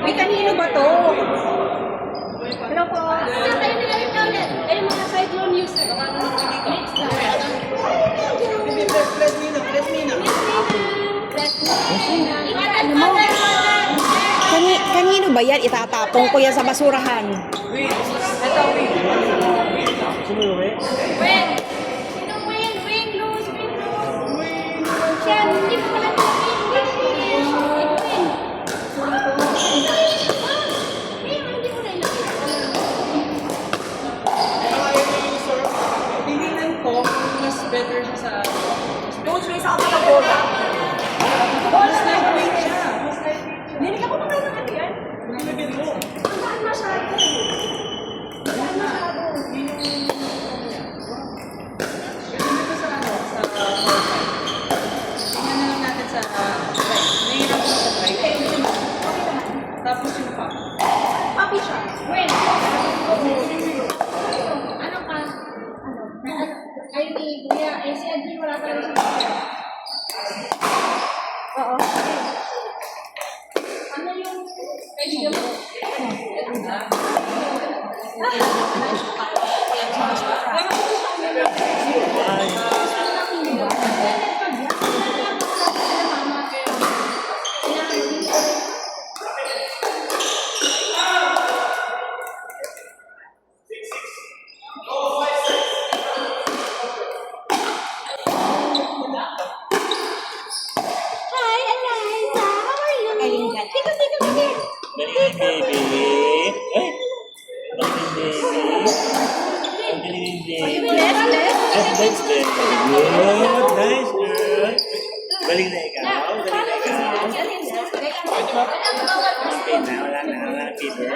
May kanino ba to? Hello po. Ay, mga cyclone user. Next na. Ano mo? Kanino ba yan? Itatapong ko yan sa basurahan. Ito, wing. Sino yung wing? Wing! Sino wing? Wing, lose, wing, lose. Siya, hindi mo pala ito. Wing, wing, wing. Hindi mo na Tingnan ko, mas better siya sa... Don't raise ako ng bola. Mas lightweight siya. Hindi ka pa magkano natin yan? Nilagyan mo. Saan masyado? Saan masyado? Ganito sa ano, sa tingnan na lang natin sa right. Nahihirap ko sa right. Tapos yung pop. Papi siya. Wait. Ano ka? Ano? Ay, di, kuya. Eh, si Adri, wala ka rin siya. Oo. Ano yung kaibigan mo? Hi, Eliza. How are you? Tika, tika, tika. Galing baby. Ay! Galing baby. Ang galing baby. Left, left. That's very good. Nice girl. Galing na ikaw. Galing na ikaw. Okay na. Wala na. Wala na. Fever.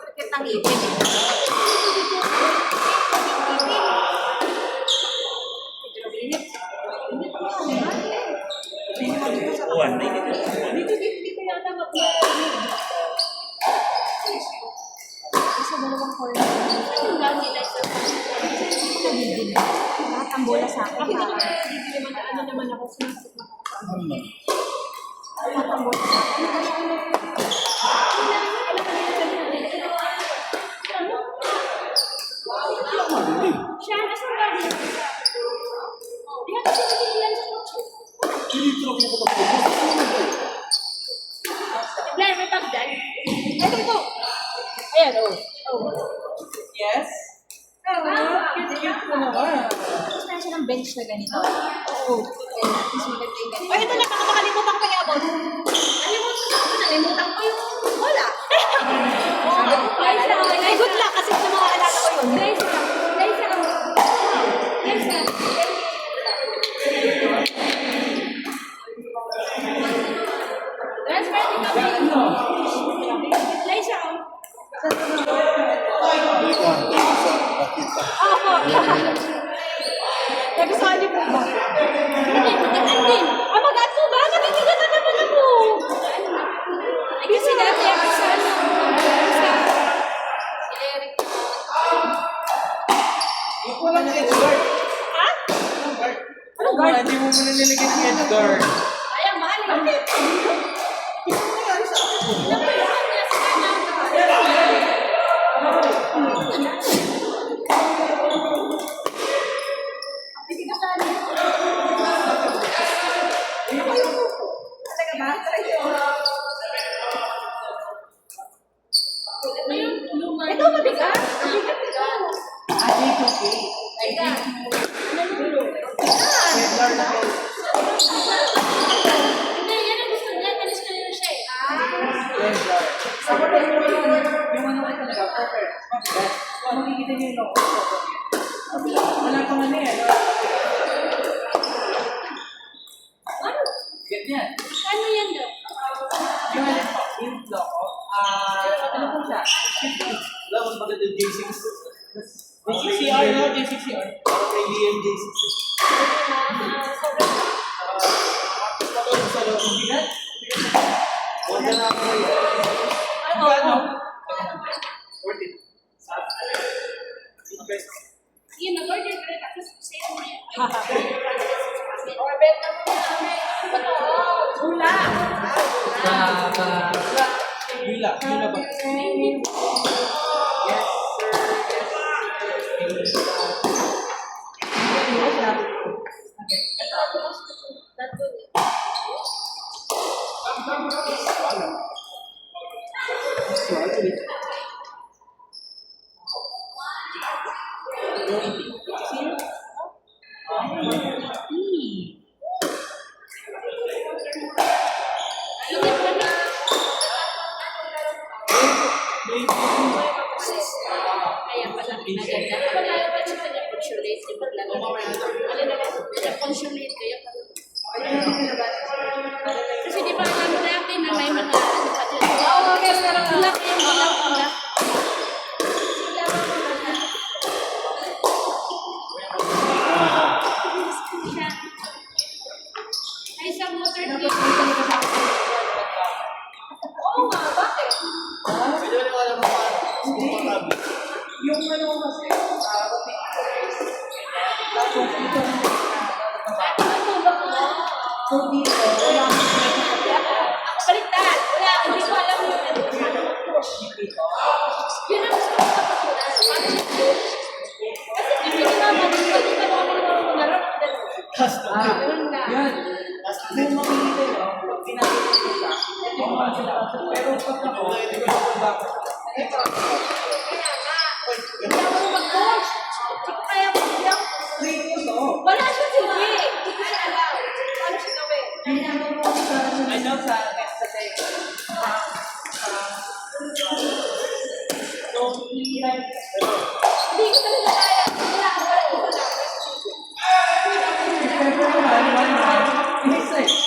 Sakit ang ipin. Uwan. May dito. Dito yata sa dalawang corner. Ano lang nila sa lahat ang bola sa akin. Ano naman ako sinasok. Lahat ang bola sa akin. Siya, asan ba rin? Di ka kasi nagiglan sa kotse. Blair, may pagdan. Ito, ito. Ayan, oh. Yes? Cute mo naman. Gusto na siya ng bench na ganito. Oo. Ay, ito na, baka makalimutan ko yung about. Nalimutan ko yung wala. Ay, good luck kasi sa mga alala ko yun. Guys, Nagsali po ba? Hindi, magandang din. Mag-ato ba? Nabibigatan naman ako. Ay, kasi dati ako sa ano. Si Eric. Hindi ko lang edge guard. Ha? Anong guard? Hindi mo muna nilagay ng edge guard. Ay, ang mahal. Bakit? Hindi mo nangyari sa akin. Napalaan niya sa kanyang. Ito mabigat. Mabigat ito. I think Hindi, yan ang gusto niya. Malis na yun siya eh. yung ano ko talaga, perfect. Kung makikita niyo yung logo. Wala pang ano yan. Ano? Ganyan. Ano yan daw? Yung ano po, yung logo. Ano po siya? Wala, mas maganda yung J6. J6CR, no? J6CR. Parang may Liam J6. Sa loob ng bigat. Huwag na ako ngayon. Ano? 14. Sige, mag-order ka rin. Tapos sa'yo mo yan. Or Yun na ba? Yes, sir. Yes, sir. Kaya pala pinaganda. Wala naman siya pinag-consulate. Pinag-consulate kaya pala. Kasi di ba alam natin na may mga ano pa dyan. Oo, pero wala kayong wala. Ay, isang motor dito. Oo nga, bakit? Yung ano kasi, rotate price. Tapos dito na so dito, wala Baliktad. Wala, hindi ko alam yun. Yun ang gusto ko kapatunan. Paano siya yun? Kasi hindi naman, hindi ko naroon. Ganun na. yan. Kung makikita nyo, pag pinakita ko siya, ito yung mga sila. Pero pag ako, hindi ko na dapat. Ito. Kaya nga. Hindi ako mag-coach. Hindi ko kaya mag-coach. Wait mo to. Wala siya sige. Hindi ko siya alam. Paano siya gawin? Ano sa kasi so hirap Hindi ko talaga kaya. Wala ako.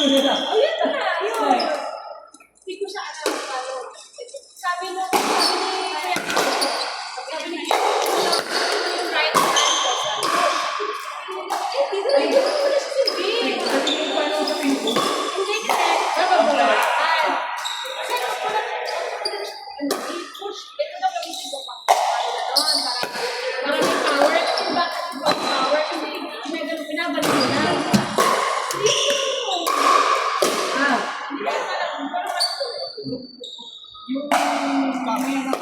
Ayun na. Ayun. Hindi ko siya alam. Sabi ni Kuya. Sabi ni yung right hand ko. Hindi ko na siya sige. Hindi kasi. I-push. Ito na gamitin ko pa. Para may power. Diba? Power. Hindi may ganun pinabalik mo na. yung kami na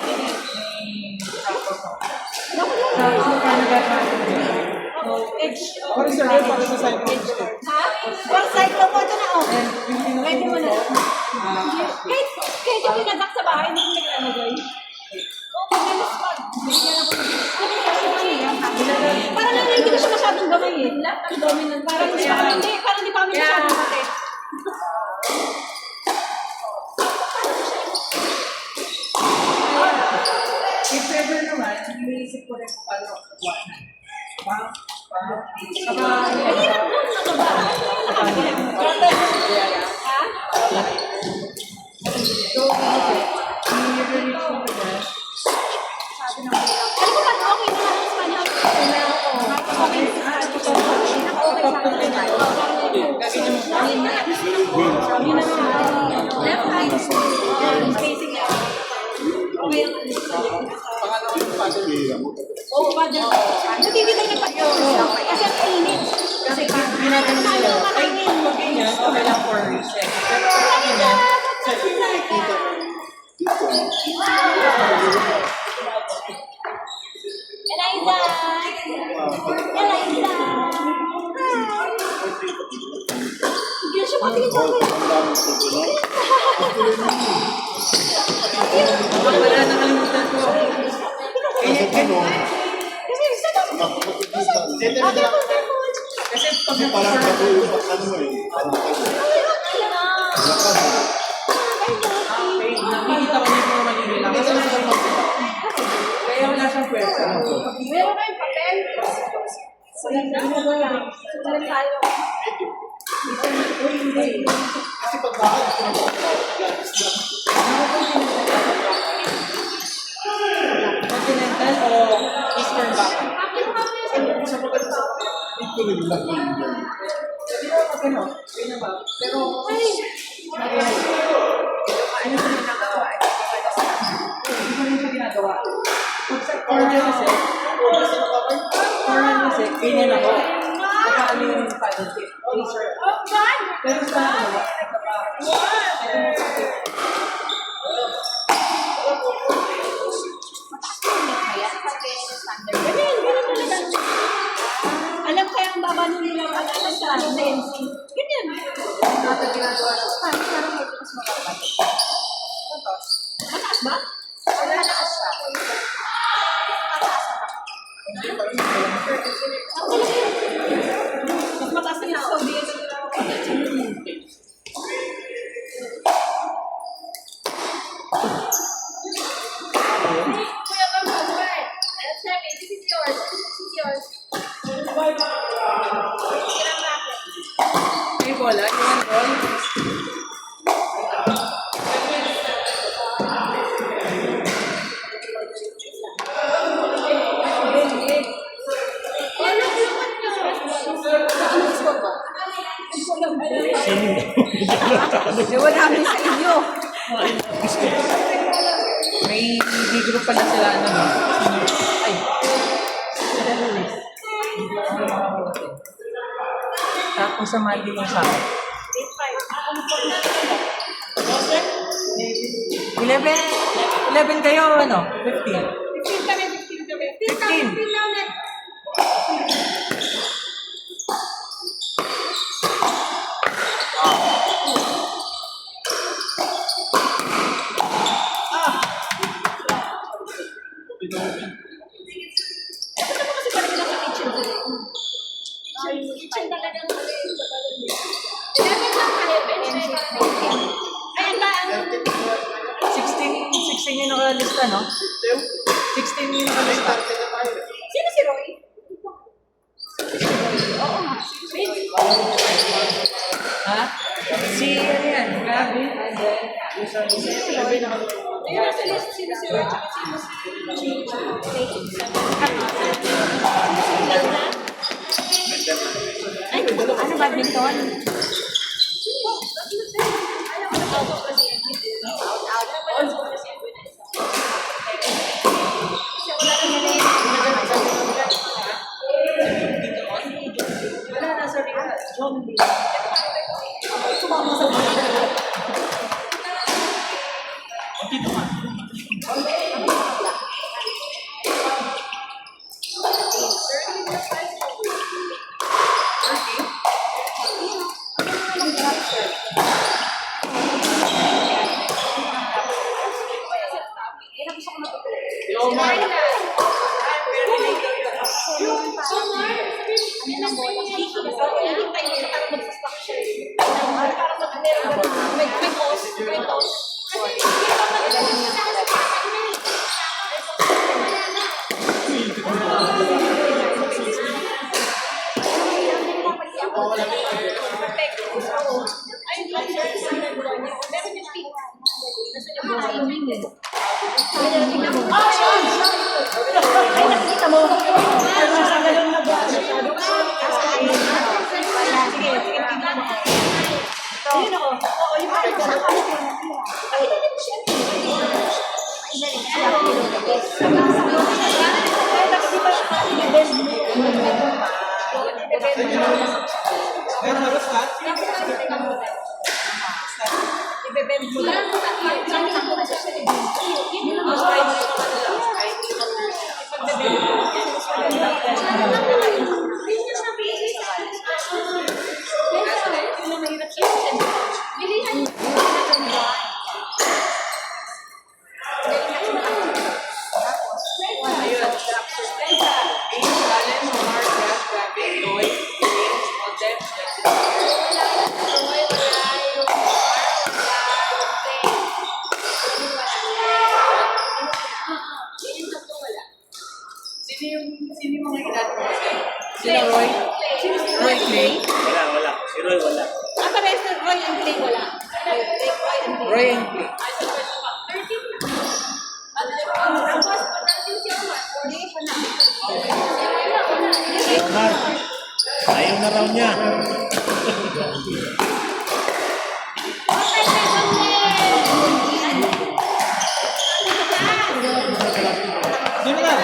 Para sa red, para sa side edge. Ha? One side lang po ito na oh. Pwede mo na. Kahit yung pinadak sa bahay, hindi ko nag-ano guys. Oo, pag-alas pa. Parang lang hindi ko siya masyadong gamay eh. Ang dominant. Parang hindi pa kami masyadong gamay. if ever naman, iniisip ko rin kung paano Mahirap doon na baba. Ha? so, i-reach mo ko yan. Alam ko ba, okay na lang sa kanya. Okay sa left hand. Facing out. Okay lang. Pangalawang yung pattern. Oo, badal. Natititay na pa yun. Kasi ang init. Kasi pag ginagano sila, ay, pag ganyan, okay lang for reset. Pero pag ganyan, Eliza! Eliza! Hindi siya matingin sa akin. wala nakalimutan ko. Kasi pag Parang bago yung ano mo eh. okay, nakikita ko niya kung maligil lang. Kasi nasa pagkita. Kaya wala siyang pwersa. Meron kayong papel? Meron tayo. Kasi pag bakal, Continental o Eastern Baka? ito rin lang yun. Hindi mo magano, yun ba? Pero, ano sa ginagawa? Hindi ko rin siya ginagawa. Pag sa corner kasi, ganyan ako. Nakakali yung paddle tip. Oh, God! Pero sa ano, Pag-alas sa NC. Ganyan. Natin ginagawa na. Parang may mas mababa. Mataas ba? Mataas siya. Mas mataas na yung Saudi. Kuya Bambang, right? Seven, this is yours. This is yours. Ilang racket? May bola, yung ball. Ewan namin sa inyo. May group pala sila, ano, no? Ay. Tapos sa Monday yung sa akin. 11 kayo, ano? 15. 15 kami, 15 kami. 15. 15 lang na. Ito naman kasi parang lang sa kitchen dito. Kitchen talagang 11 lang tayo, bench na yung ayan ba? 16 yung nakalista, no? 16 yung nakalista. Sino si Roy? Oo nga. Ha? Si, ano yan? Gabi? Ayun nasa list, sino si Roy? Tsaka sino si Ay, ano badminton? Wala na, sorry ka. Ay, nakikita mo. Sa galon na ba? Sige, tingnan mo. Ayun o. Oo, yung ay, ay, ibebend mo lang. Sino yung mga edad mo? Sino Roy? Roy Clay? Wala. Si Roy wala. Ah, parehas na Roy and Clay wala. Roy and Clay. Ayaw na raw niya. Sino na?